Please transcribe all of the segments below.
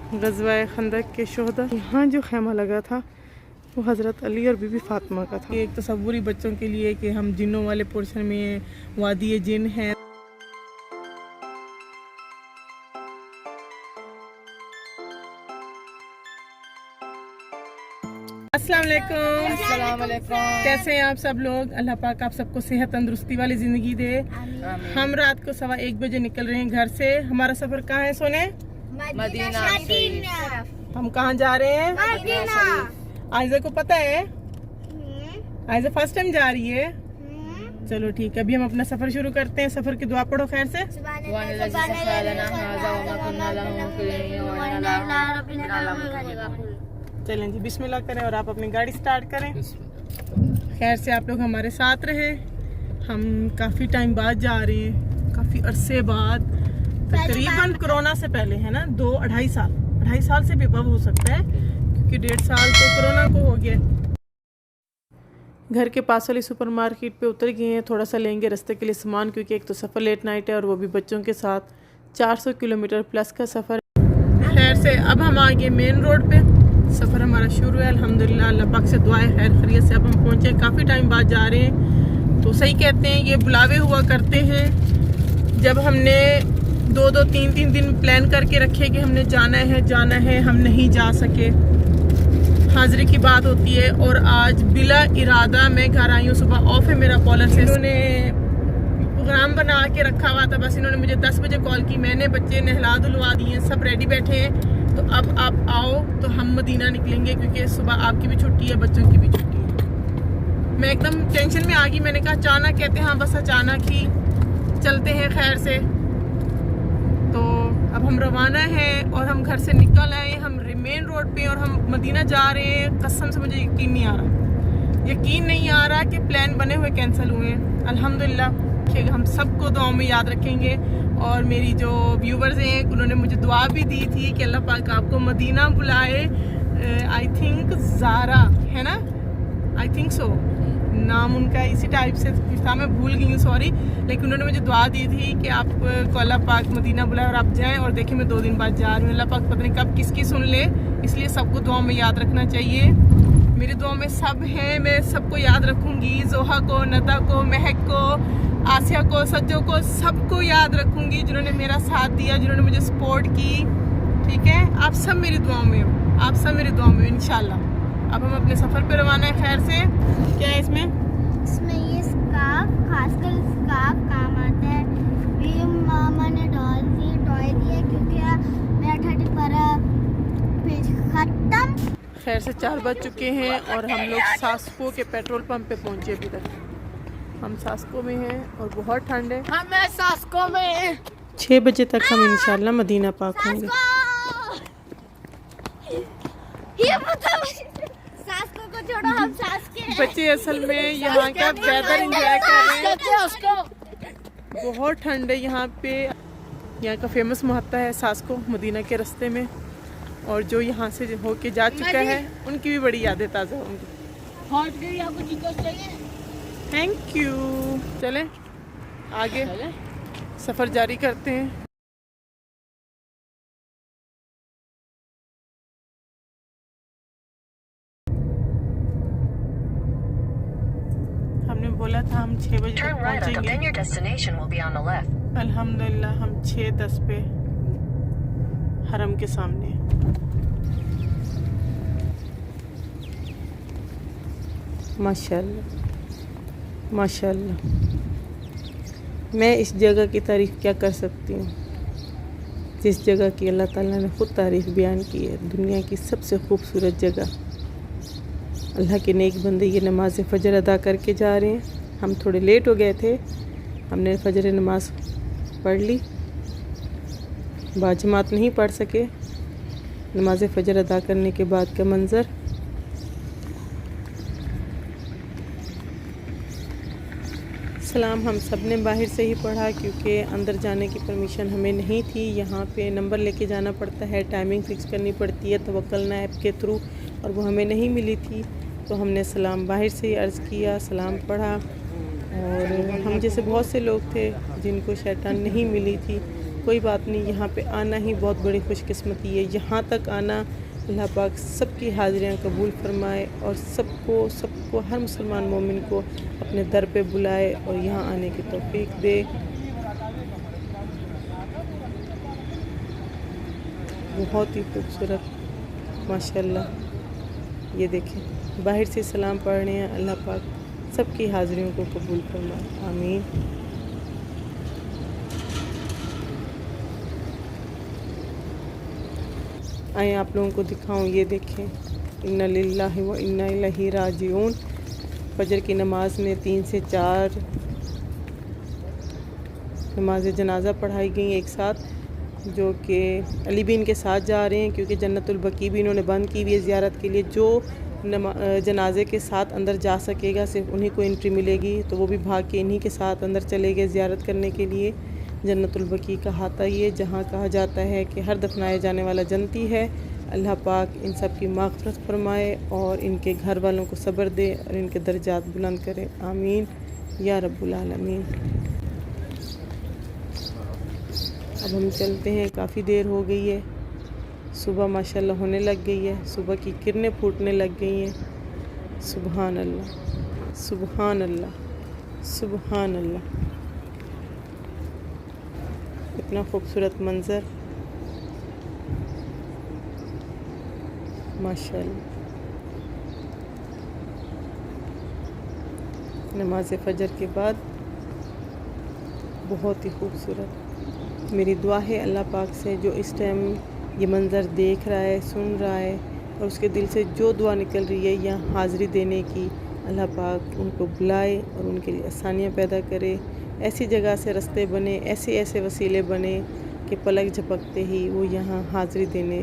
ग़ज़वा खंदक के शोहदा। यहाँ जो खैमा लगा था वो हज़रत अली और बीबी फातिमा का था। एक तसव्वुरी बच्चों के लिए कि हम जिन्नों वाले पोर्शन में वादी जिन हैं। अस्सलाम वालेकुम। कैसे हैं आप सब लोग? अल्लाह पाक आप सबको सेहत तंदुरुस्ती वाली ज़िंदगी दे। हम रात को 1:15 बजे निकल रहे हैं घर से। हमारा सफ़र कहाँ है सोने? मदीना। हम कहाँ जा रहे हैं? मदीना। आयजा को पता है? आयजा फर्स्ट टाइम जा रही है। चलो ठीक है, अभी हम अपना सफ़र शुरू करते हैं। सफ़र की दुआ पढ़ो खैर से। चलें जी, बिस्मिल्लाह करें और आप अपनी गाड़ी स्टार्ट करें। खैर से आप लोग हमारे साथ रहे। हम काफ़ी टाइम बाद जा रहे हैं, काफ़ी अरसे बाद, तकरीबन कोरोना से पहले है ना, 2-2.5 साल से भी अब हो सकता है क्योंकि 1.5 साल तो कोरोना को हो गया। घर के पास वाली सुपरमार्केट पे उतर गए हैं। थोड़ा सा लेंगे रास्ते के लिए सामान क्योंकि एक तो सफ़र लेट नाइट है और वो भी बच्चों के साथ। 400 किलोमीटर प्लस का सफ़र। खैर से अब हम आ गए मेन रोड पे। सफ़र हमारा शुरू है अल्हम्दुलिल्लाह। अल्लाह पाक से दुआ है खैर खैरियत से अब हम पहुँचे। काफ़ी टाइम बाद जा रहे हैं तो सही कहते हैं, ये बुलावे हुआ करते हैं। जब हमने 2-2, 3-3 दिन प्लान करके रखे कि हमने जाना है, हम नहीं जा सके, हाजिरी की बात होती है। और आज बिला इरादा मैं घर आई हूँ। सुबह ऑफ है मेरा कॉलर से। इन्होंने प्रोग्राम बना के रखा हुआ था, बस इन्होंने मुझे 10 बजे कॉल की। मैंने बच्चे नहला धुलवा दिए, सब रेडी बैठे हैं। तो अब आप आओ तो हम मदीना निकलेंगे क्योंकि सुबह आपकी भी छुट्टी है, बच्चों की भी छुट्टी है। मैं एकदम टेंशन में आ गई। मैंने कहा अचानक कहते हैं, हाँ बस अचानक ही चलते हैं खैर से। तो अब हम रवाना हैं और हम घर से निकल आए। हम मेन रोड पे और हम मदीना जा रहे हैं। कसम से मुझे यकीन नहीं आ रहा कि प्लान बने हुए कैंसिल हुए हैं। अल्हम्दुलिल्लाह कि हम सबको दुआओं में याद रखेंगे। और मेरी जो व्यूवर्स हैं उन्होंने मुझे दुआ भी दी थी कि अल्लाह पाक आपको मदीना बुलाए। आई थिंक ज़ारा है ना, आई थिंक सो नाम उनका इसी टाइप से था, मैं भूल गई हूँ, सॉरी। लेकिन उन्होंने मुझे दुआ दी थी कि आपको अल्लाह पाक मदीना बुलाए और आप जाएं। और देखिए मैं 2 दिन बाद जा रही हूँ। अल्लाह पाक पता नहीं कब किसकी सुन ले, इसलिए सबको दुआ में याद रखना चाहिए। मेरी दुआ में सब हैं, मैं सबको याद रखूँगी। जोहा को, नदा को, महक को, आसिया को, सज्जो को, सबको याद रखूँगी जिन्होंने मेरा साथ दिया, जिन्होंने मुझे सपोर्ट की। ठीक है, आप सब मेरी दुआ में हो, आप सब मेरी दुआ में हो इंशाल्लाह। अब हम अपने सफ़र पे रवाना है खैर से। क्या है इसमें ये स्कार्फ, खासकर स्कार्फ काम आता है। मेरी मामा ने टॉय दिया क्योंकि मेरा 30 पेज खत्म। खैर से 4 बज चुके हैं और हम लोग सास्को के पेट्रोल पंप पे पहुंचे। अभी तक हम सास्को में हैं और बहुत ठंड है। हमें सास्को में 6 बजे तक हम इंशाल्लाह मदीना पाक होंगे। सास्को को छोड़ो, हम सास्के हैं। बच्चे असल में यहाँ का वेदर एंजॉय कर रहे हैं। बहुत ठंड है यहाँ पे। यहाँ का फेमस मुहत्ता है सास्को मदीना के रास्ते में। और जो यहाँ से होके जा चुका है उनकी भी बड़ी यादें ताज़ा होंगी। Thank you. चलें आगे सफ़र जारी करते हैं। हमने बोला था हम 6 बजे तक पहुँचेंगे। अल्हम्दुलिल्लाह हम 6:10 पे हरम के सामने। माशाल्लाह माशाल्लाह। मैं इस जगह की तारीफ़ क्या कर सकती हूँ, जिस जगह की अल्लाह ताला ने ख़ुद तारीफ़ बयान की है। दुनिया की सबसे खूबसूरत जगह। अल्लाह के नेक बंदे ये नमाज फ़जर अदा करके जा रहे हैं। हम थोड़े लेट हो गए थे, हमने फ़जर नमाज पढ़ ली, बाजमात नहीं पढ़ सके। नमाज फ़जर अदा करने के बाद का मंज़र। सलाम हम सब ने बाहर से ही पढ़ा क्योंकि अंदर जाने की परमिशन हमें नहीं थी। यहाँ पे नंबर लेके जाना पड़ता है, टाइमिंग फ़िक्स करनी पड़ती है तवक्कल ऐप के थ्रू, और वो हमें नहीं मिली थी। तो हमने सलाम बाहर से ही अर्ज़ किया, सलाम पढ़ा। और हम जैसे बहुत से लोग थे जिनको शैतान नहीं मिली थी, कोई बात नहीं, यहाँ पे आना ही बहुत बड़ी खुशकिस्मती है। यहाँ तक आना अल्लाह पाक सबकी हाज़िरियाँ कबूल फरमाए और सबको हर मुसलमान मोमिन को अपने दर पे बुलाए और यहाँ आने की तौफीक दे। बहुत ही खूबसूरत माशाल्लाह। ये देखें बाहर से सलाम पढ़ रहे हैं, अल्लाह पाक सबकी हाज़िरियों को कबूल फरमाए, आमीन। आए आप लोगों को दिखाऊं, ये देखें इन्ना लिल्लाहि व इन्ना इलैहि राजिऊन। फजर की नमाज में 3 से 4 नमाज जनाजा पढ़ाई गई एक साथ, जो कि अली भी इनके साथ जा रहे हैं क्योंकि जन्नतुल बकी भी इन्होंने बंद की हुई है ज़ियारत के लिए। जो जनाजे के साथ अंदर जा सकेगा सिर्फ उन्हीं को एंट्री मिलेगी, तो वो भी भाग के इन्हीं के साथ अंदर चले गए ज़ियारत करने के लिए। जन्नतुल बकी कहाता ये, जहाँ कहा जाता है कि हर दफनाए जाने वाला जन्नती है। अल्लाह पाक इन सब की माग़फ़िरत फरमाए और इनके घर वालों को सब्र दे और इनके दर्जात बुलंद करे, आमीन या रब्बुल आलमीन। अब हम चलते हैं, काफ़ी देर हो गई है, सुबह माशाल्लाह होने लग गई है, सुबह की किरणें फूटने लग गई हैं। सुबहान अल्लाह, सुबहान अल्लाह, सुबहान अल्लाह। इतना खूबसूरत मंज़र माशाल्लाह। नमाज फ़जर के बाद बहुत ही खूबसूरत। मेरी दुआ है अल्लाह पाक से जो इस टाइम ये मंज़र देख रहा है, सुन रहा है और उसके दिल से जो दुआ निकल रही है यहाँ हाज़िरी देने की, अल्लाह पाक उनको बुलाए और उनके लिए आसानियाँ पैदा करे। ऐसी जगह से रास्ते बने, ऐसे वसीले बने कि पलक झपकते ही वो यहाँ हाज़िरी देने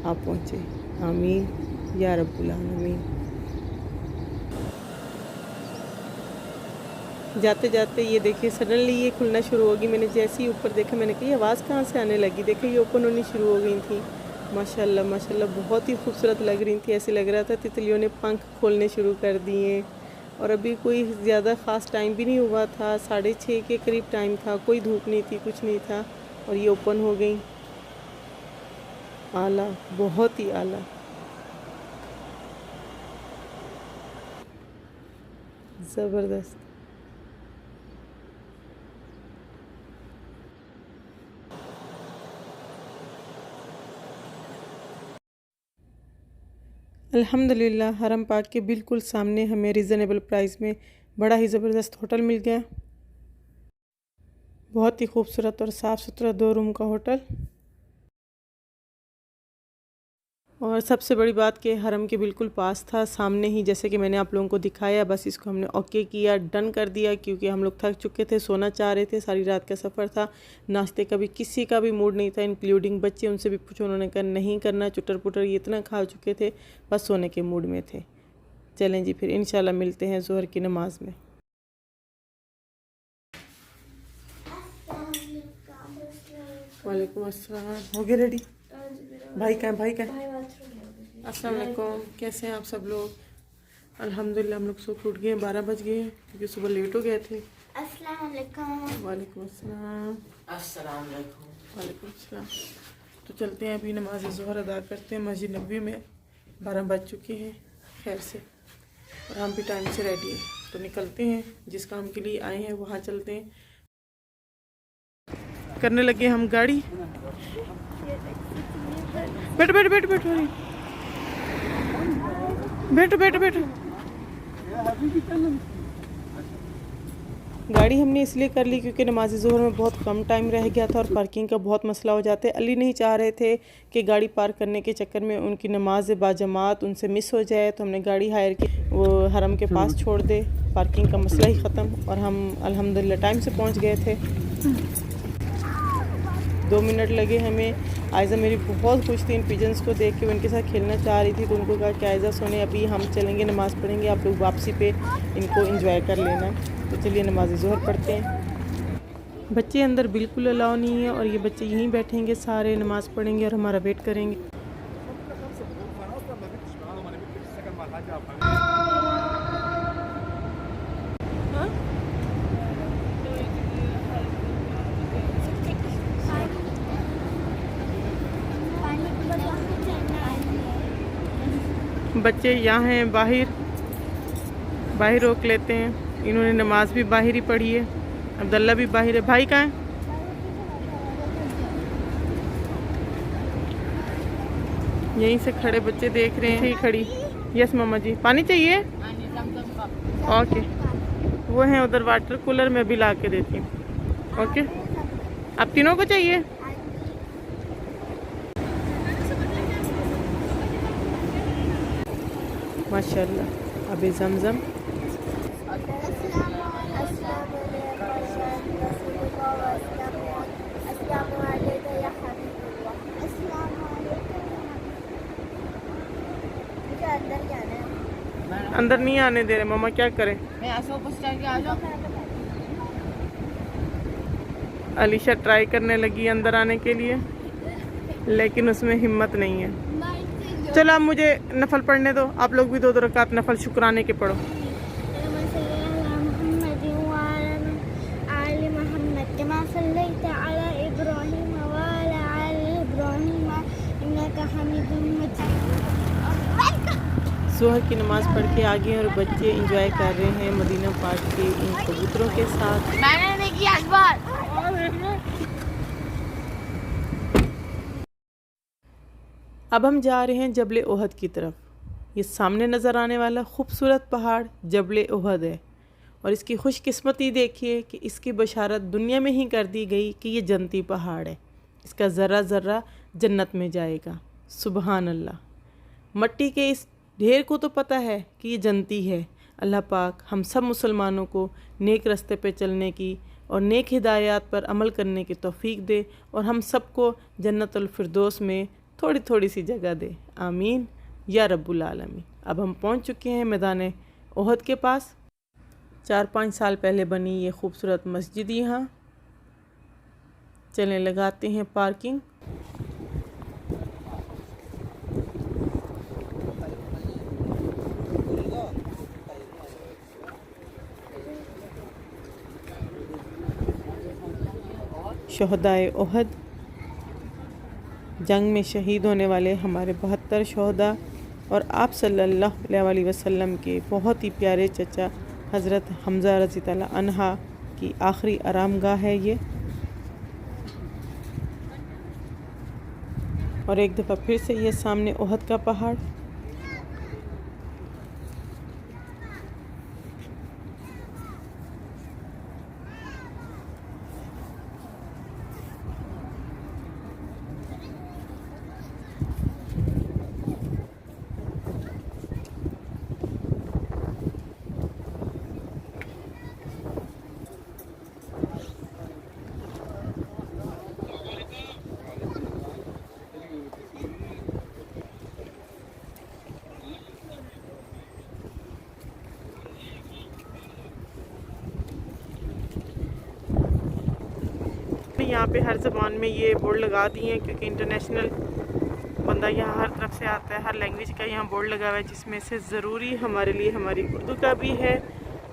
आ पहुँचे, आमीन या रब्बुल आलमीन। जाते जाते ये देखिए सडनली ये खुलना शुरू होगी। मैंने जैसे ही ऊपर देखा मैंने कहा ये आवाज़ कहाँ से आने लगी। देखिए ये ओपन होनी शुरू हो गई थी। माशाल्लाह माशाल्लाह बहुत ही खूबसूरत लग रही थी। ऐसे लग रहा था तितलियों ने पंख खोलने शुरू कर दिए। और अभी कोई ज़्यादा ख़ास टाइम भी नहीं हुआ था, 6:30 के करीब टाइम था, कोई धूप नहीं थी, कुछ नहीं था और ये ओपन हो गई। आला, बहुत ही आला। ज़बरदस्त। अल्हम्दुलिल्लाह हरम पाक के बिल्कुल सामने हमें रिज़नेबल प्राइस में बड़ा ही ज़बरदस्त होटल मिल गया। बहुत ही खूबसूरत और साफ़ सुथरा 2 रूम का होटल। और सबसे बड़ी बात कि हरम के बिल्कुल पास था, सामने ही, जैसे कि मैंने आप लोगों को दिखाया। बस इसको हमने ओके किया, डन कर दिया क्योंकि हम लोग थक चुके थे, सोना चाह रहे थे। सारी रात का सफ़र था, नाश्ते का भी किसी का भी मूड नहीं था, इंक्लूडिंग बच्चे। उनसे भी पूछो, उन्होंने कहा नहीं करना, चुटर पुटर ये इतना खा चुके थे, बस सोने के मूड में थे। चलें जी, फिर इंशाल्लाह मिलते हैं ज़ोहर की नमाज में। वालेकुम अस्सलाम। हो गए रेडी? भाई कहाँ? अस्सलाम वालेकुम, कैसे हैं आप सब लोग? अल्हम्दुलिल्लाह हम लोग सो उठ गए हैं, 12 बज गए हैं क्योंकि सुबह लेट हो गए थे। अस्सलाम वालेकुम। वालेकुम अस्सलाम। अस्सलाम वालेकुम। वालेकुम अस्सलाम। तो चलते हैं, अभी नमाज ज़ोहर अदा करते हैं मस्जिद नबवी में। 12 बज चुके हैं खैर से और हम भी टाइम से रेडी हैं, तो निकलते हैं। जिस काम के लिए आए हैं वहाँ चलते हैं। करने लगे हम गाड़ी। बैठो बैठो बैठो बैठो बैठो बैठो बैठो। गाड़ी हमने इसलिए कर ली क्योंकि नमाज ज़ोहर में बहुत कम टाइम रह गया था और पार्किंग का बहुत मसला हो जाता है। अली नहीं चाह रहे थे कि गाड़ी पार्क करने के चक्कर में उनकी नमाज बाजमात उनसे मिस हो जाए, तो हमने गाड़ी हायर की, वो हरम के पास छोड़ दे, पार्किंग का मसला ही ख़त्म और हम अल्हम्दुलिल्लाह टाइम से पहुंच गए थे। 2 मिनट लगे हमें। आयज़ा मेरी बहुत खुश थी इन पिजन्स को देख के, उनके साथ खेलना चाह रही थी, तो उनको कहा कि आयज़ा सोने, अभी हम चलेंगे, नमाज़ पढ़ेंगे, आप लोग वापसी पे इनको एंजॉय कर लेना। तो चलिए नमाज ज़ोहर पढ़ते हैं। बच्चे अंदर बिल्कुल अलाउ नहीं है और ये बच्चे यहीं बैठेंगे, सारे नमाज़ पढ़ेंगे और हमारा वेट करेंगे। बच्चे यहाँ हैं बाहर रोक लेते हैं। इन्होंने नमाज भी बाहर ही पढ़ी है। अब्दुल्ला भी बाहर है। भाई कहाँ है? यहीं से खड़े बच्चे देख रहे हैं। खड़ी। यस मामा जी, पानी चाहिए? ओके, वो हैं उधर वाटर कूलर में भी ला के देती हूँ। ओके, आप तीनों को चाहिए? माशाल्लाह। अबे जमजम। अंदर नहीं आने दे रहे मामा, क्या करें? अलीशा ट्राई करने लगी अंदर आने के लिए, लेकिन उसमें हिम्मत नहीं है। चलो अब मुझे नफल पढ़ने दो। आप लोग भी 2 रकात नफल शुक्राने के पढ़ो। सुबह की नमाज पढ़ के आ गए और बच्चे एंजॉय कर रहे हैं मदीना पाक के इन कबूतरों के साथ। मैंने नहीं किया इस बार। अब हम जा रहे हैं जबल ओहद की तरफ। ये सामने नज़र आने वाला खूबसूरत पहाड़ जबल ओहद है और इसकी खुशकिस्मती देखिए कि इसकी बशारत दुनिया में ही कर दी गई कि ये जन्नती पहाड़ है। इसका ज़र्रा ज़र्रा जन्नत में जाएगा। सुबहान अल्लाह। मट्टी के इस ढेर को तो पता है कि ये जन्नती है। अल्लाह पाक हम सब मुसलमानों को नेक रास्ते पे चलने की और नेक हिदायत पर अमल करने की तौफीक दे और हम सबको जन्नतुल फिरदौस में थोड़ी थोड़ी सी जगह दे। आमीन या रब्बुल आलमीन। अब हम पहुंच चुके हैं मैदान ओहद के पास। 4-5 साल पहले बनी ये खूबसूरत मस्जिद यहाँ। चलें लगाते हैं पार्किंग। शहदाए ओहद, जंग में शहीद होने वाले हमारे 72 शहदा और आप सल्लल्लाहु अलैहि वसल्लम के बहुत ही प्यारे चचा हज़रत हमज़ा रज़ी ताला अन्हा की आखिरी आरामगाह है ये। और एक दफ़ा फिर से ये सामने ओहद का पहाड़। यहाँ पे हर ज़बान में ये बोर्ड लगा दिए हैं क्योंकि इंटरनेशनल बंदा यहाँ हर तरफ से आता है। हर लैंग्वेज का यहाँ बोर्ड लगा हुआ है जिसमें से ज़रूरी हमारे लिए हमारी उर्दू का भी है।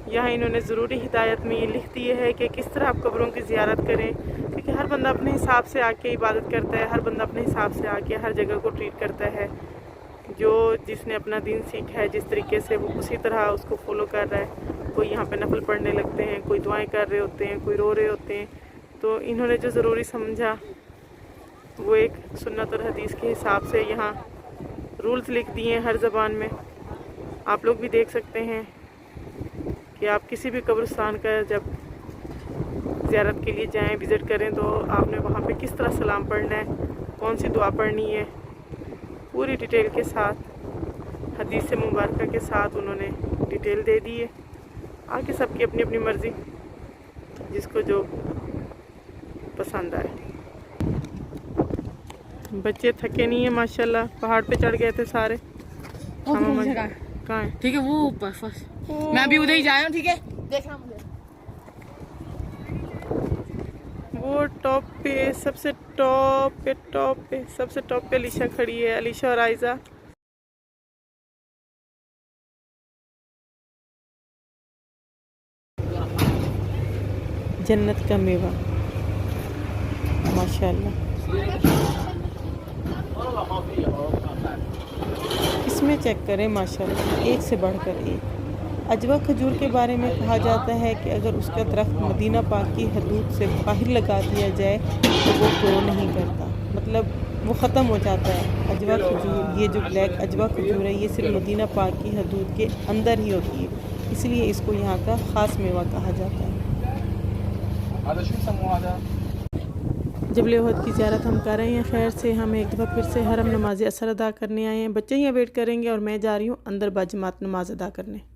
यहाँ इन्होंने ज़रूरी हिदायत में ये लिख दिए है कि किस तरह आप कब्रों की ज़ियारत करें, क्योंकि हर बंदा अपने हिसाब से आके इबादत करता है। हर बंदा अपने हिसाब से आके हर जगह को ट्रीट करता है। जो जिसने अपना दीन सीखा है जिस तरीके से वो उसी तरह उसको फॉलो कर रहा है। कोई यहाँ पे नफल पढ़ने लगते हैं, कोई दुआएं कर रहे होते हैं, कोई रो रहे होते हैं। तो इन्होंने जो ज़रूरी समझा वो एक सुन्नत और हदीस के हिसाब से यहाँ रूल्स लिख दिए हैं हर ज़बान में। आप लोग भी देख सकते हैं कि आप किसी भी कब्रिस्तान का जब ज़ियारत के लिए जाएं, विज़िट करें, तो आपने वहाँ पे किस तरह सलाम पढ़ना है, कौन सी दुआ पढ़नी है, पूरी डिटेल के साथ हदीस मुबारक के साथ उन्होंने डिटेल दे दी है। आगे सबकी अपनी अपनी मर्ज़ी, जिसको जो पसंद आए। बच्चे थके नहीं है माशाल्लाह। पहाड़ पे चढ़ गए थे सारे। कहाँ है? ठीक है, वो ऊपर फर्स्ट। मैं भी उधर ही जा रहा हूँ। ठीक है, देखना मुझे। वो टॉप पे, सबसे टॉप पे सबसे टॉप पे अलीशा खड़ी है। अलीशा और आयजा। जन्नत का मेवा माशाल्लाह। इसमें चेक करें माशाल्लाह, एक से बढ़कर एक। अजवा खजूर के बारे में कहा जाता है कि अगर उसका दरख्त मदीना पाक की हदूद से बाहर लगा दिया जाए तो वो ग्रो नहीं करता, मतलब वो ख़त्म हो जाता है। अजवा खजूर, ये जो ब्लैक अजवा खजूर है, ये सिर्फ मदीना पाक की हदूद के अंदर ही होती है, इसलिए इसको यहाँ का ख़ास मेवा कहा जाता है। जबल उहद की ज़ियारत हम कर रहे हैं खैर से। हम एक दफ़ा फिर से हरम नमाज असर अदा करने आए हैं। बच्चे यहाँ वेट करेंगे और मैं जा रही हूँ अंदर बाजमात नमाज अदा करने।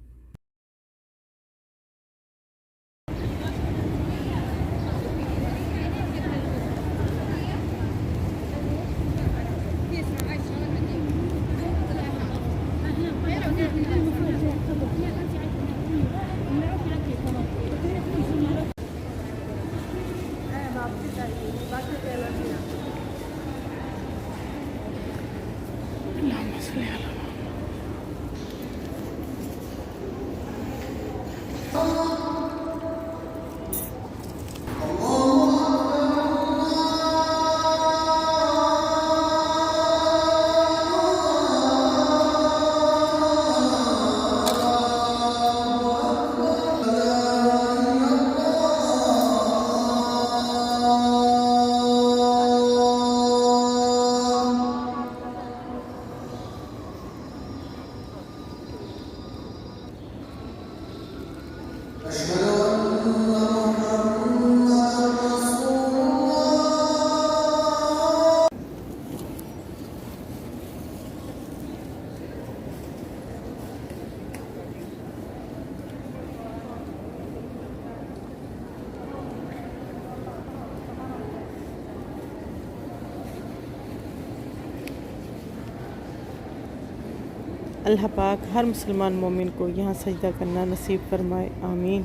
अल्लाह पाक हर मुसलमान मोमिन को यहाँ सजदा करना नसीब फरमाए, आमीन।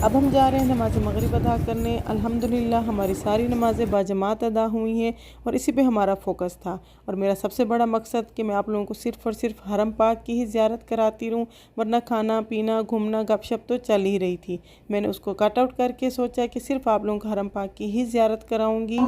अब हम जा रहे हैं नमाज मगरिब अदा करने। अल्हम्दुलिल्लाह हमारी सारी नमाज़ें बाजमात अदा हुई हैं और इसी पे हमारा फ़ोकस था। और मेरा सबसे बड़ा मकसद कि मैं आप लोगों को सिर्फ़ और सिर्फ हरम पाक की ही ज़ियारत कराती रहूँ, वरना खाना पीना घूमना गपशप तो चल ही रही थी। मैंने उसको कट आउट करके सोचा कि सिर्फ़ आप लोगों को हरम पाक की ही ज़ियारत कराऊँगी।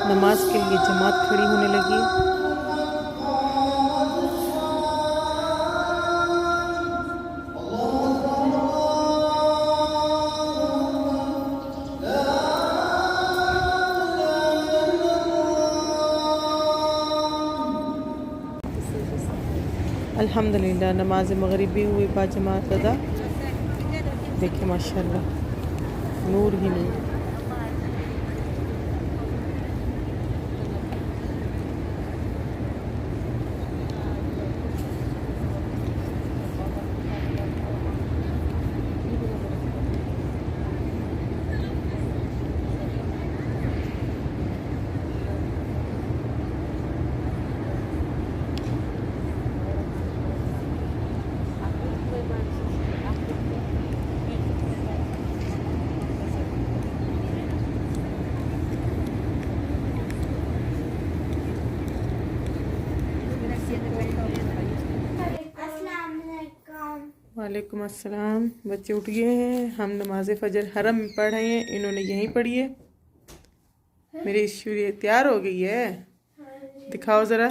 नमाज के लिए जमात खड़ी होने लगी। अल्हम्दुलिल्लाह नमाज मगरिब भी हुई बाजमात अदा। देखिए माशाल्लाह नूर ही नूर। वालेकुम अस्सलाम। बच्चे उठ गए हैं। हम नमाज फ़जर हरम में पढ़ रहे हैं, इन्होंने यहीं पढ़ी है। मेरी ईश्वरी तैयार हो गई है, दिखाओ ज़रा।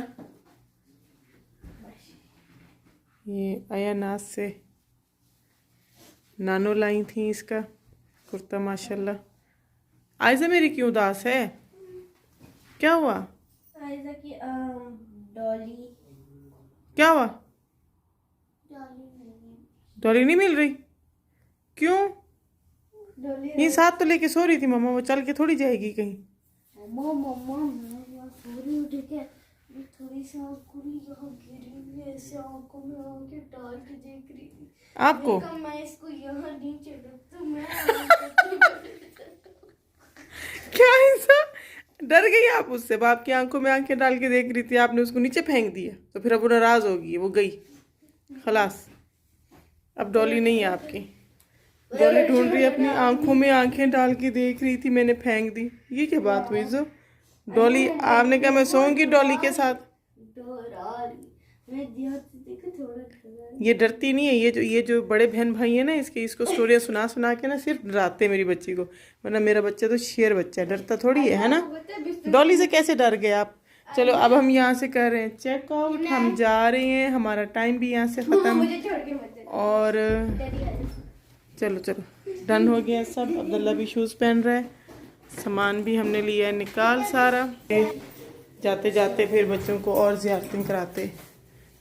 ये आया नाज से नानो लाई थी इसका कुर्ता माशाल्लाह। आयज़ा मेरी क्यों उदास है, क्या हुआ? आयज़ा की डॉली क्या हुआ? डॉली नहीं है। डॉली नहीं मिल रही? क्यों? डॉली ये साथ तो लेके सो रही थी मम्मा, वो चल के थोड़ी जाएगी कहीं। मम्मा मम्मा मैं सो रही हूँ, ठीक है? मैं थोड़ी सी आँखों यहाँ गिरी हुई है, ऐसे आँखों में आँखें डाल के देख रही थी। आपको मैंने कहा, मैं इसको यहाँ नीचे रख दूँ, मैं क्या ऐसा? डर गई आप उससे? बाप की आंखों में आंखें डाल के देख रही थी, आपने उसको नीचे फेंक दिया, तो फिर अब वो नाराज होगी, वो गई खलास। अब डॉली नहीं है आपकी। डॉली ढूंढ रही है अपनी आंखों में आंखें डाल के देख रही थी, मैंने फेंक दी। ये क्या बात हुई जो? डॉली आपने कहा मैं सोऊंगी डॉली के साथ। मैं ध्यान से देखा थोड़ा थोड़ा। ये डरती नहीं है, ये जो बड़े बहन भाई है ना इसके, इसको स्टोरियाँ सुना सुना के ना सिर्फ डराते हैं मेरी बच्ची को, वरना मेरा बच्चा तो शेर बच्चा है, डरता थोड़ी है ना? डॉली से कैसे डर गए आप? चलो अब हम यहाँ से कर रहे हैं चेकआउट, हम जा रहे हैं, हमारा टाइम भी यहाँ से खत्म। मुझे छोड़ के मत और चलो चलो डन हो गया सब। अब्दुल्ला भी शूज़ पहन रहा है, सामान भी हमने लिया है निकाल सारा। जाते जाते फिर बच्चों को और ज़ियारतें कराते।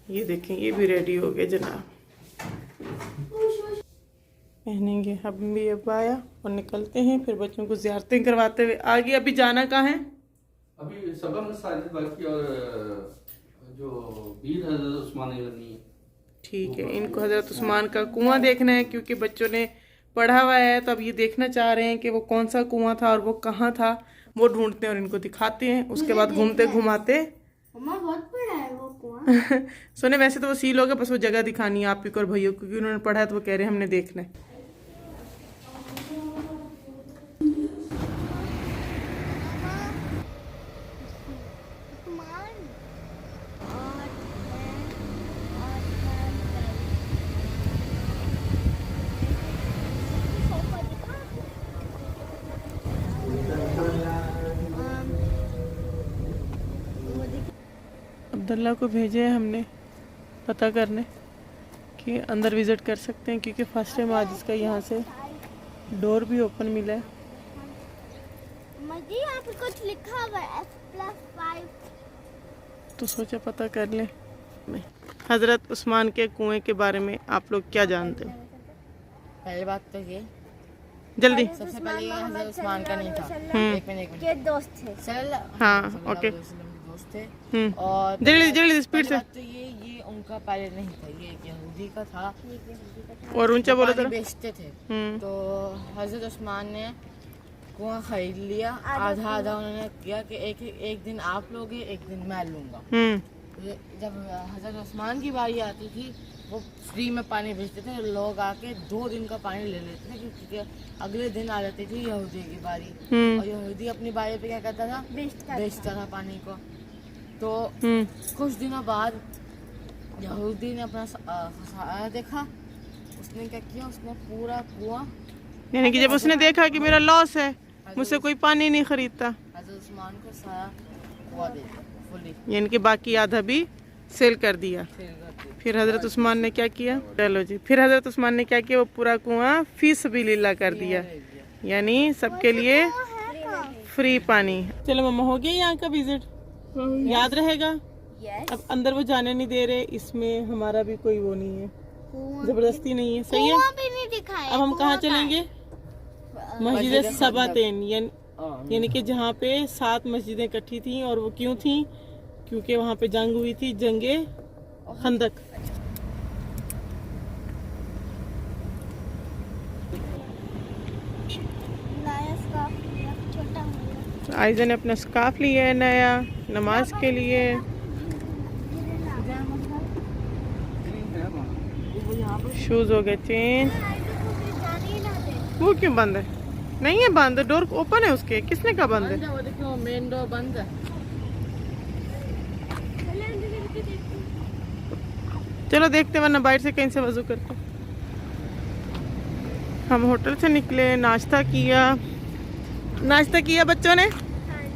ये देखें ये भी रेडी हो गए जनाब, पहनेंगे हम भी अब आया और निकलते हैं फिर बच्चों को ज़ियारतें करवाते हुए आगे। अभी जाना कहाँ है? अभी सबम साजिद बाकी और जो वीर हजरत उस्मान गनी है। ठीक है, इनको हजरत उस्मान का कुआं देखना है क्योंकि बच्चों ने पढ़ा हुआ है, तो अब ये देखना चाह रहे हैं कि वो कौन सा कुआं था और वो कहाँ था। वो ढूंढते हैं और इनको दिखाते हैं, उसके बाद घूमते घुमाते। मम्मा बहुत बड़ा है वो कुआं। सोने वैसे तो वो सील हो गया, बस वो जगह दिखानी है आप ही को और भैया को, क्योंकि उन्होंने पढ़ा है तो वो कह रहे हैं हमने देखना है। अब्दुल्ला को भेजे हैं हमने पता करने कि अंदर विज़िट कर सकते हैं, क्योंकि फर्स्ट टाइम आज इसका यहाँ से डोर भी ओपन मिला है। मजी यहाँ पे कुछ लिखा हुआ है S+5, तो सोचा पता कर लें। हज़रत उस्मान के कुएं के बारे में आप लोग क्या जानते हो? पहली बात तो ये, जल्दी। सबसे पहले ये हज़रत उस्मान का नहीं था। एक मिनट के दोस्त थे। हाँ, ओके। दोस्त थे। हम्म, और जल्दी जल्दी स्पीड पहली से। बात तो ये उनका पहले नहीं था, ये एक यहूदी का था। और ऊंचा बोलो पानी जरा। बेचते थे। हम्म, तो हज़रत उस्मान ने कुआं खरीद लिया, आधा आधा उन्होंने किया कि एक दिन आप लोगे, एक दिन मैं लूँगा। जब हज़रत उस्मान की बारी आती थी वो फ्री में पानी बेचते थे, लोग आके 2 दिन का पानी ले लेते थे क्योंकि अगले दिन आ जाती थी यहूदी की बारी। और यहूदी अपनी बारी पे क्या करता था, बेचता था पानी को। तो कुछ दिनों बाद यहूदी ने अपना खसारा देखा, उसने क्या किया, उसने पूरा कुआं, यानी कि जब उसने देखा कि मेरा लॉस है, मुझसे कोई पानी नहीं खरीदता, हज़रत उस्मान को सारा कुआं दे दिया फुली, यानी कि बाकी आधा भी सेल कर दिया। फिर हज़रत उस्मान ने क्या किया? चलो जी, फिर हज़रत उस्मान ने क्या किया? वो पूरा कुआं फी सबीलिल्लाह कर दिया, यानी सबके लिए फ्री पानी। चलो मम्मा, हो गया यहाँ का विजिट, याद रहेगा? अब अंदर वो जाने नहीं दे रहे, इसमें हमारा भी कोई वो नहीं है, जबरदस्ती नहीं है, सही है। भी नहीं दिखाया। अब हम कहाँ चलेंगे? मस्जिद सबातेन, यानी कि जहाँ पे 7 मस्जिदें इकट्ठी थी। और वो क्यों थी? क्योंकि वहाँ पे जंग हुई थी, जंगे खंदक। आयजा ने अपना स्कार्फ लिया है नया नमाज के लिए। शूज हो गए चेंज। वो क्यों बंद है? नहीं है बंद, डोर ओपन है उसके। किसने कहा बंद है? वो देखो मेन डोर बंद है। चलो देखते, वरना बाहर से कहीं से वजू करते। हम होटल से निकले, नाश्ता किया बच्चों ने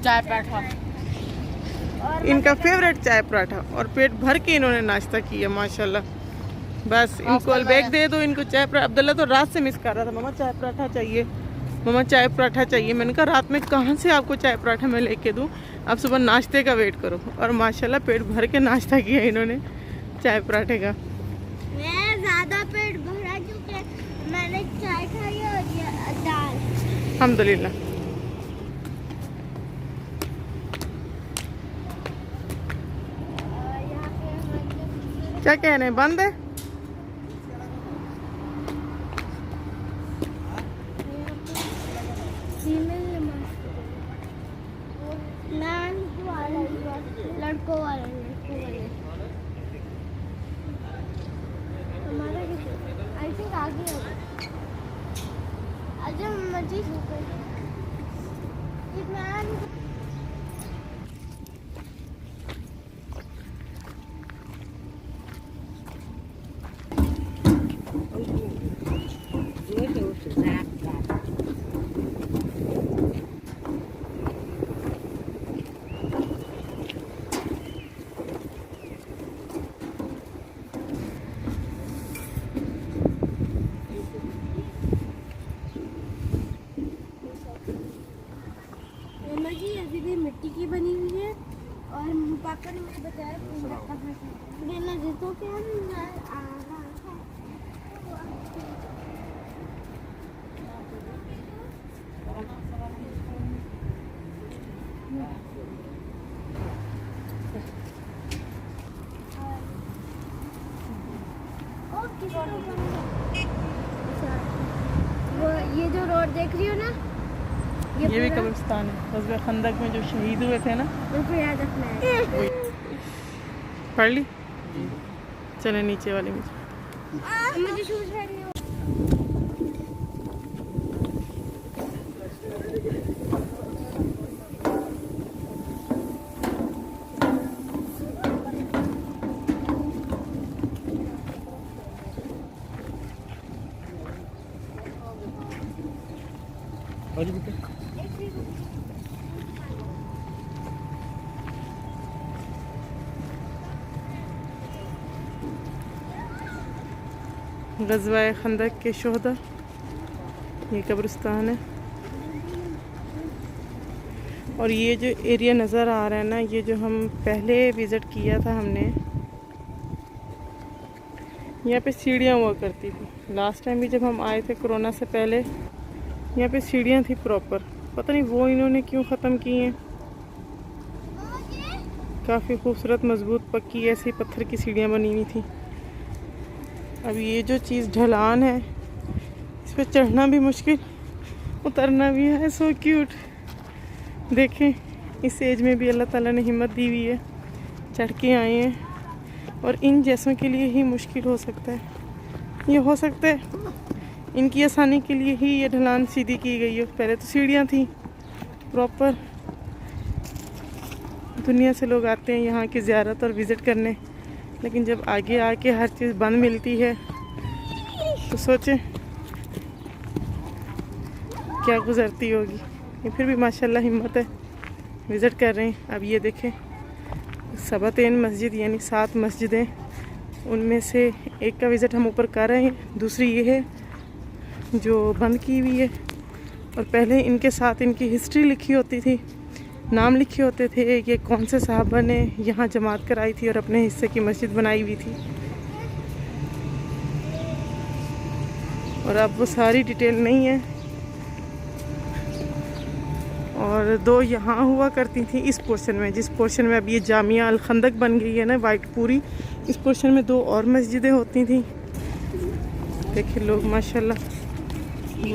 चाय पराठा, इनका फेवरेट चाय पराठा, और पेट भर के इन्होंने नाश्ता किया माशाल्लाह। बस इनको अलबैग दे दो, इनको चाय पराठा। अब्दुल्ला तो रात से मिस कर रहा था, मम्मा चाय पराठा चाहिए, मम्मा चाय पराठा चाहिए। मैंने कहा रात में कहाँ से आपको चाय पराठा मैं लेके दूँ? अब सुबह नाश्ते का वेट करो। और माशाल्लाह पेट भर के नाश्ता किया इन्होंने चाय पराठे का। मैं ज़्यादा पेट भरा क्योंकि मैंने चाय खाई है और ये दाल। अल्हम्दुलिल्लाह। यहाँ पे मतलब क्या कह रहे हैं, बंद है? लड़कों वाला हमारा आई थिंक आगे होगा। अच्छा मर्जी अभी भी मिट्टी की बनी हुई है और पापा ने मुझे बताया बिना जूतों के अंदर आ रहा है। वो ये जो रोड देख रही हो ना, ये भी कब्रिस्तान है। ग़ज़वा खंदक में जो शहीद हुए थे ना, उनको याद रखना है। पढ़ ली। चले नीचे वाले में। मुझे शूज पहनने हो। ग़ज़वा खंदक के शोहदा, ये कब्रिस्तान है। और ये जो एरिया नज़र आ रहा है ना, ये जो हम पहले विज़िट किया था हमने, यहाँ पे सीढ़ियाँ हुआ करती थी। लास्ट टाइम भी जब हम आए थे कोरोना से पहले, यहाँ पे सीढ़ियाँ थी प्रॉपर। पता नहीं वो इन्होंने क्यों ख़त्म की हैं। काफ़ी खूबसूरत मजबूत पक्की ऐसी पत्थर की सीढ़ियाँ बनी हुई थी। अब ये जो चीज़ ढलान है, इस पर चढ़ना भी मुश्किल, उतरना भी है। So cute. देखें, इस एज में भी अल्लाह ताला ने हिम्मत दी हुई है, चढ़ के आए हैं। और इन जैसों के लिए ही मुश्किल हो सकता है, ये हो सकता है इनकी आसानी के लिए ही ये ढलान सीधी की गई हो। पहले तो सीढ़ियाँ थी प्रॉपर। दुनिया से लोग आते हैं यहाँ की ज़ियारत और विज़िट करने, लेकिन जब आगे आके हर चीज़ बंद मिलती है तो सोचें क्या गुज़रती होगी। ये फिर भी माशाल्लाह हिम्मत है, विज़िट कर रहे हैं। अब ये देखें, सबतेन मस्जिद यानी 7 मस्जिदें, उनमें से एक का विज़िट हम ऊपर कर रहे हैं। दूसरी ये है जो बंद की हुई है। और पहले इनके साथ इनकी हिस्ट्री लिखी होती थी, नाम लिखे होते थे, ये कौन से साहबा ने यहाँ जमात कराई थी और अपने हिस्से की मस्जिद बनाई हुई थी। और अब वो सारी डिटेल नहीं है। और 2 यहाँ हुआ करती थी इस पोर्शन में, जिस पोर्शन में अब ये जामिया अल खंदक बन गई है ना, वाइट पूरी। इस पोर्शन में 2 और मस्जिदें होती थी। देखिए लोग माशाल्लाह,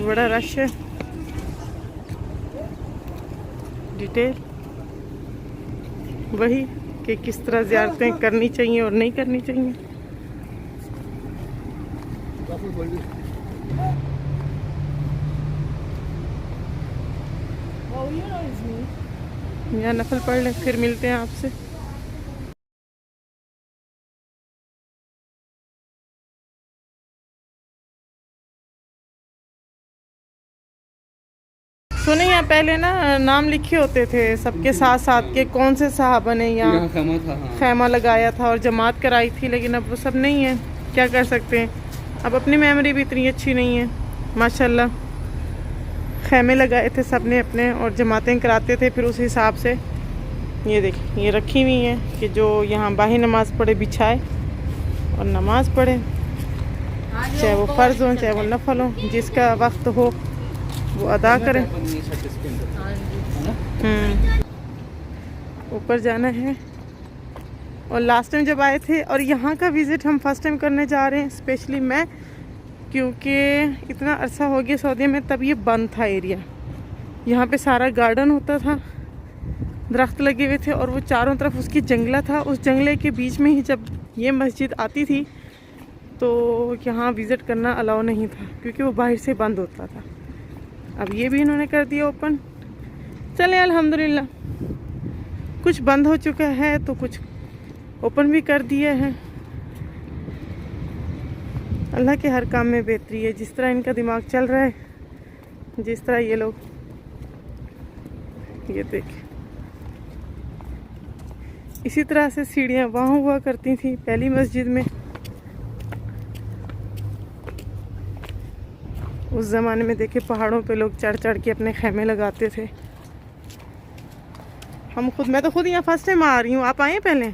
बड़ा रश है। डिटेल वही कि किस तरह ज़ियारतें करनी चाहिए और नहीं करनी चाहिए। यहाँ नफल पढ़ लें, फिर मिलते हैं आपसे। सुने, यहाँ पहले ना नाम लिखे होते थे सबके साथ साथ के कौन से साहबा ने यहाँ खैमा लगाया था और जमात कराई थी, लेकिन अब वो सब नहीं है। क्या कर सकते हैं, अब अपनी मेमोरी भी इतनी अच्छी नहीं है। माशाल्लाह खैमे लगाए थे सब ने अपने और जमातें कराते थे, फिर उस हिसाब से ये देखिए ये रखी हुई हैं कि जो यहाँ बाही नमाज पढ़े बिछाए और नमाज पढ़े, चाहे वो फ़र्ज़ हो चाहे वो नफल हो, जिसका वक्त हो वो अदा करें। ऊपर जाना है। और लास्ट टाइम जब आए थे और यहाँ का विज़िट हम फर्स्ट टाइम करने जा रहे हैं, स्पेशली मैं, क्योंकि इतना अरसा हो गया सऊदी में, तब ये बंद था एरिया। यहाँ पे सारा गार्डन होता था, दरख्त लगे हुए थे और वो चारों तरफ उसकी जंगला था। उस जंगले के बीच में ही जब ये मस्जिद आती थी तो यहाँ विज़िट करना अलाउ नहीं था, क्योंकि वो बाहर से बंद होता था। अब ये भी इन्होंने कर दिया ओपन। चलें अल्हम्दुलिल्लाह, कुछ बंद हो चुका है तो कुछ ओपन भी कर दिया है। अल्लाह के हर काम में बेहतरी है। जिस तरह इनका दिमाग चल रहा है, जिस तरह ये लोग, ये देखें, इसी तरह से सीढ़ियाँ वहाँ हुआ करती थी पहली मस्जिद में। उस ज़माने में देखे पहाड़ों पे लोग चढ़ चढ़ के अपने खैमे लगाते थे। मैं तो खुद यहाँ फर्स्ट टाइम आ रही हूँ। आप आए हैं पहले?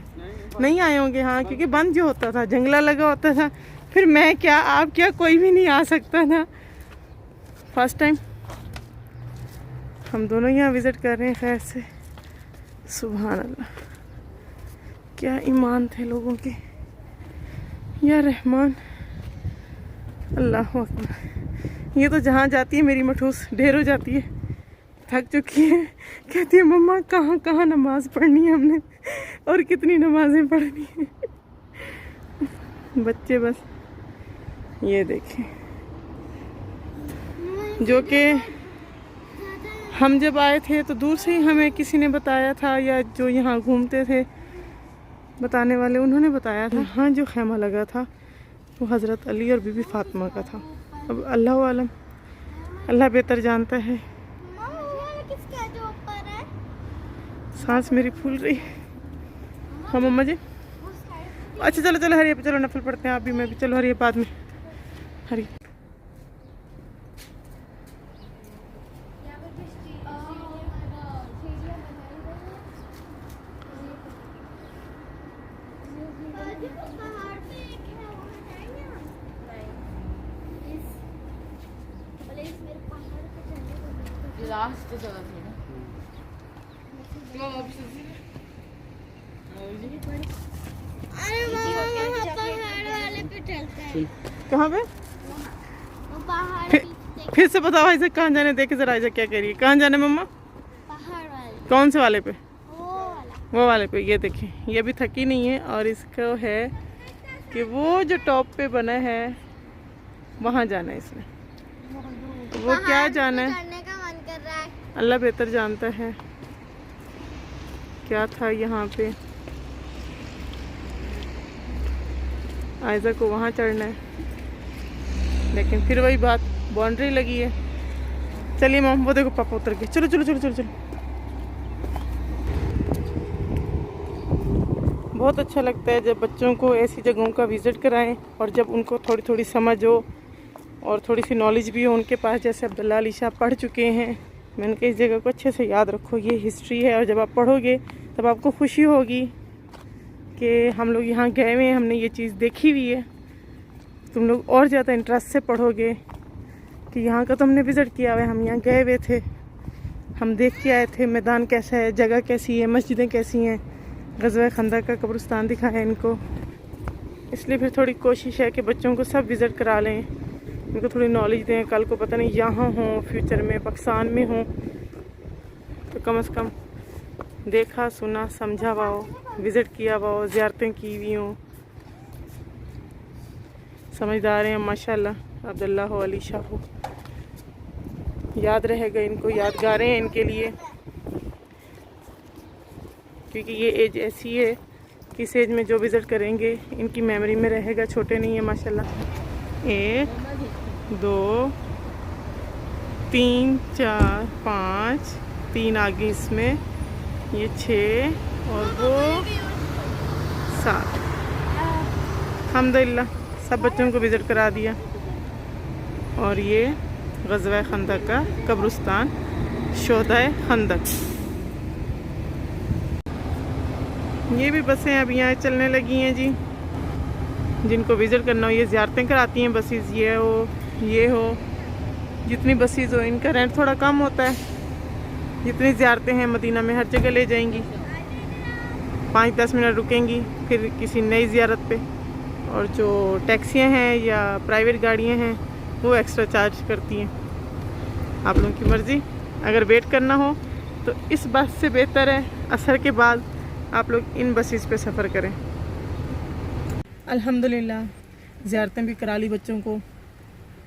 नहीं आए होंगे। हाँ, क्योंकि बंद जो होता था, जंगला लगा होता था, फिर मैं क्या आप क्या कोई भी नहीं आ सकता था। फर्स्ट टाइम हम दोनों यहाँ विज़िट कर रहे हैं। खैर से सुभान अल्लाह, क्या ईमान थे लोगों के, या रहमान, अल्लाह अकबर। ये तो जहाँ जाती है मेरी मठूस ढेर हो जाती है, थक चुकी है, कहती है मम्मा कहाँ कहाँ नमाज पढ़नी है हमने और कितनी नमाजें पढ़नी है। बच्चे बस ये देखें, जो कि हम जब आए थे तो दूर से ही हमें किसी ने बताया था, या जो यहाँ घूमते थे बताने वाले, उन्होंने बताया था हाँ जो खैमा लगा था वो हज़रत अली और बीबी फातिमा का था। अब अल्लाह आलम, अल्लाह बेहतर जानता है। सांस मेरी फूल रही। हाँ मम्मा जी, अच्छा चलो चलो हरिया पे चलो, नफल पढ़ते हैं आप भी मैं भी। चलो हरिया बाद में, हरी। लास्ट जगह थी ना, कहाँ पे? फिर से बताओ ऐसे कहाँ जाने, देखे जरा ऐसा क्या कह रही है, कहाँ जाने मम्मा? पहाड़ वाले। कौन से वाले पे? वो वाले पे। ये देखिए ये अभी थकी नहीं है, और इसको है कि वो जो टॉप पे बना है वहाँ जाना है इसने। वो क्या जाना है चढ़ने का मन कर रहा है। अल्लाह बेहतर जानता है। क्या था यहाँ पे, आयजा को वहाँ चढ़ना है, लेकिन फिर वही बात, बाउंड्री लगी है। चलिए मम, वो देखो पापा उतर गए। चलो चलो चलो चलो चलो। बहुत अच्छा लगता है जब बच्चों को ऐसी जगहों का विज़िट कराएं, और जब उनको थोड़ी थोड़ी समझ हो और थोड़ी सी नॉलेज भी हो उनके पास। जैसे अब्दुल्ला अली शाह पढ़ चुके हैं, मैंने कहा इस जगह को अच्छे से याद रखो, ये हिस्ट्री है, और जब आप पढ़ोगे तब आपको खुशी होगी कि हम लोग यहाँ गए हुए हैं, हमने ये चीज़ देखी हुई है। तुम लोग और ज़्यादा इंटरेस्ट से पढ़ोगे कि यहाँ का तो हमने विज़िट किया हुआ है, हम यहाँ गए हुए थे, हम देख के आए थे, मैदान कैसा है, जगह कैसी है, मस्जिदें कैसी हैं, ग़ज़वा खंदक का कब्रिस्तान दिखाया इनको। इसलिए फिर थोड़ी कोशिश है कि बच्चों को सब विज़िट करा लें, इनको थोड़ी नॉलेज दें। कल को पता नहीं यहाँ हों, फ्यूचर में पाकिस्तान में हों, तो कम से कम देखा सुना समझा हुआ हो, विज़िट किया हुआ हो, ज़ियारतें की हुई हों। समझदार हैं माशाल्लाह अब्दुल्ला अली शाह, याद रहेगा इनको, यादगारें हैं इनके लिए, क्योंकि ये एज ऐसी है कि इस एज में जो विज़िट करेंगे इनकी मेमोरी में रहेगा। छोटे नहीं है माशाल्लाह। 1 2 3 4 5, 3 आगे इसमें, ये 6 और वो 7। अल्हम्दुलिल्लाह सब बच्चों को विज़िट करा दिया। और ये ग़ज़वा खंदक का कब्रिस्तान, शोहदाए खंदक। ये भी बसें अब यहाँ चलने लगी हैं जी। जिनको विज़िट करना हो ये ज़ियारतें कराती हैं बसेस, ये हो जितनी बसेस हो इनका रेंट थोड़ा कम होता है। जितनी ज़ियारतें हैं मदीना में हर जगह ले जाएंगी, 5-10 मिनट रुकेंगी फिर किसी नई ज़ियारत पे। और जो टैक्सियाँ हैं या प्राइवेट गाड़ियाँ हैं वो एक्स्ट्रा चार्ज करती हैं। आप लोगों की मर्ज़ी। अगर वेट करना हो तो इस बस से बेहतर है असर के बाद आप लोग इन बसेस पे सफ़र करें। अल्हम्दुलिल्लाह ज़ियारतें भी करा ली, बच्चों को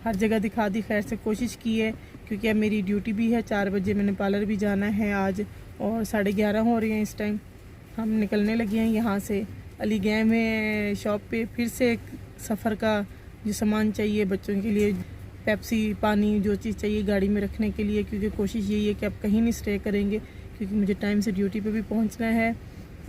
हर जगह दिखा दी। खैर से कोशिश की है क्योंकि अब मेरी ड्यूटी भी है, 4 बजे मैंने पार्लर भी जाना है आज और 11:30 हो रही हैं इस टाइम। हम निकलने लगे हैं यहाँ से। अली गए में शॉप पे फिर से एक सफ़र का जो सामान चाहिए बच्चों के लिए, पेप्सी, पानी, जो चीज़ चाहिए गाड़ी में रखने के लिए, क्योंकि कोशिश यही है कि अब कहीं नहीं स्टे करेंगे क्योंकि मुझे टाइम से ड्यूटी पे भी पहुंचना है।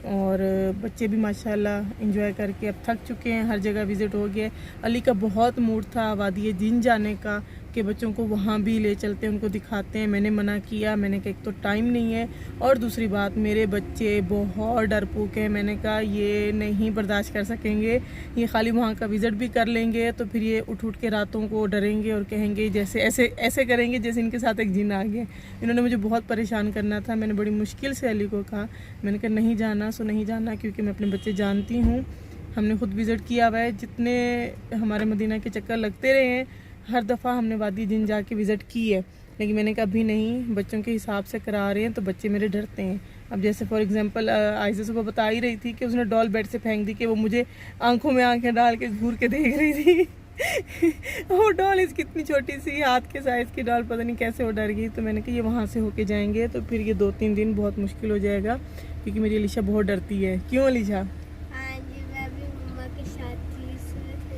और बच्चे भी माशाल्लाह एंजॉय करके अब थक चुके हैं, हर जगह विज़िट हो गया। अली का बहुत मूड था वादी जिन जाने का कि बच्चों को वहाँ भी ले चलते हैं, उनको दिखाते हैं। मैंने मना किया, मैंने कहा एक तो टाइम नहीं है और दूसरी बात मेरे बच्चे बहुत डरपोक हैं। मैंने कहा ये नहीं बर्दाश्त कर सकेंगे, ये खाली वहाँ का विज़िट भी कर लेंगे तो फिर ये उठ के रातों को डरेंगे और कहेंगे जैसे ऐसे करेंगे जैसे इनके साथ एक जिन आ गया। इन्होंने मुझे बहुत परेशान करना था। मैंने बड़ी मुश्किल से अली को कहा, मैंने कहा नहीं जाना सो नहीं जाना, क्योंकि मैं अपने बच्चे जानती हूँ। हमने खुद विज़िट किया हुआ है, जितने हमारे मदीना के चक्कर लगते रहे हैं हर दफ़ा हमने वादी जिन जाके विज़िट की है। लेकिन मैंने कहा अभी नहीं, बच्चों के हिसाब से करा रहे हैं तो बच्चे मेरे डरते हैं। अब जैसे फॉर एग्जांपल आयशा सुबह बता ही रही थी कि उसने डॉल बेड से फेंक दी कि वो मुझे आंखों में आंखें डाल के घूर के देख रही थी। वो डॉल इसकी इतनी छोटी सी हाथ के साइज़ की डॉल, पता नहीं कैसे वो डर गई। तो मैंने कहा ये वहाँ से होके जाएंगे तो फिर ये 2-3 दिन बहुत मुश्किल हो जाएगा क्योंकि मेरी अलीशा बहुत डरती है। क्यों अलीशा?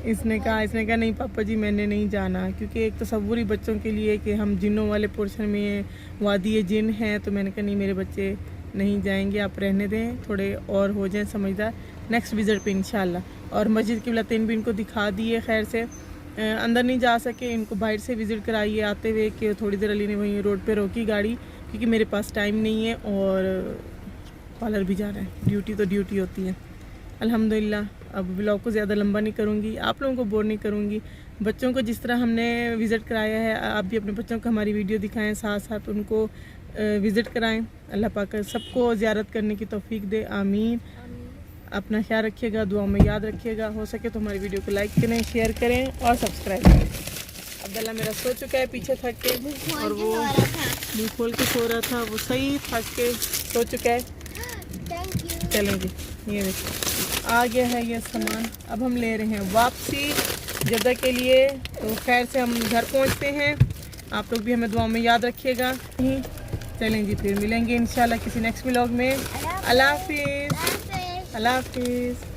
इसने कहा नहीं पापा जी मैंने नहीं जाना, क्योंकि एक तसव्वुर ही बच्चों के लिए कि हम जिनों वाले पोर्शन में वादी जिन हैं। तो मैंने कहा नहीं मेरे बच्चे नहीं जाएंगे, आप रहने दें, थोड़े और हो जाएं समझदार, नेक्स्ट विज़िट पे इंशाल्लाह। और मस्जिद की लतीन भी इनको दिखा दी है। खैर से अंदर नहीं जा सके, इनको बाहर से विज़िट कराइए आते हुए कि थोड़ी देर अली ने वहीं रोड पर रोकी गाड़ी क्योंकि मेरे पास टाइम नहीं है और पार्लर भी जाना है। ड्यूटी तो ड्यूटी होती है। अल्हम्दुलिल्लाह अब व्लॉग को ज़्यादा लंबा नहीं करूँगी, आप लोगों को बोर नहीं करूँगी। बच्चों को जिस तरह हमने विज़िट कराया है आप भी अपने बच्चों को हमारी वीडियो दिखाएं, साथ साथ उनको विज़िट कराएं। अल्लाह पाक सबको ज़ियारत करने की तौफीक दे, आमीन। अपना ख्याल रखिएगा, दुआ में याद रखिएगा। हो सके तो हमारी वीडियो को लाइक करें, शेयर करें और सब्सक्राइब करें। अब्दुल्ला मेरा सो चुका है पीछे थक के, और वो मुँह खोल के सो रहा था, वो सही थक के सो चुका है। चलेंगे, ये देखो आ गया है ये सामान। अब हम ले रहे हैं वापसी जद्दा के लिए। तो खैर से हम घर पहुंचते हैं। आप लोग भी हमें दुआ में याद रखिएगा। चलें जी, फिर मिलेंगे इंशाल्लाह किसी नेक्स्ट व्लॉग में। अल्लाह हाफिज़। अल्लाह हाफिज़।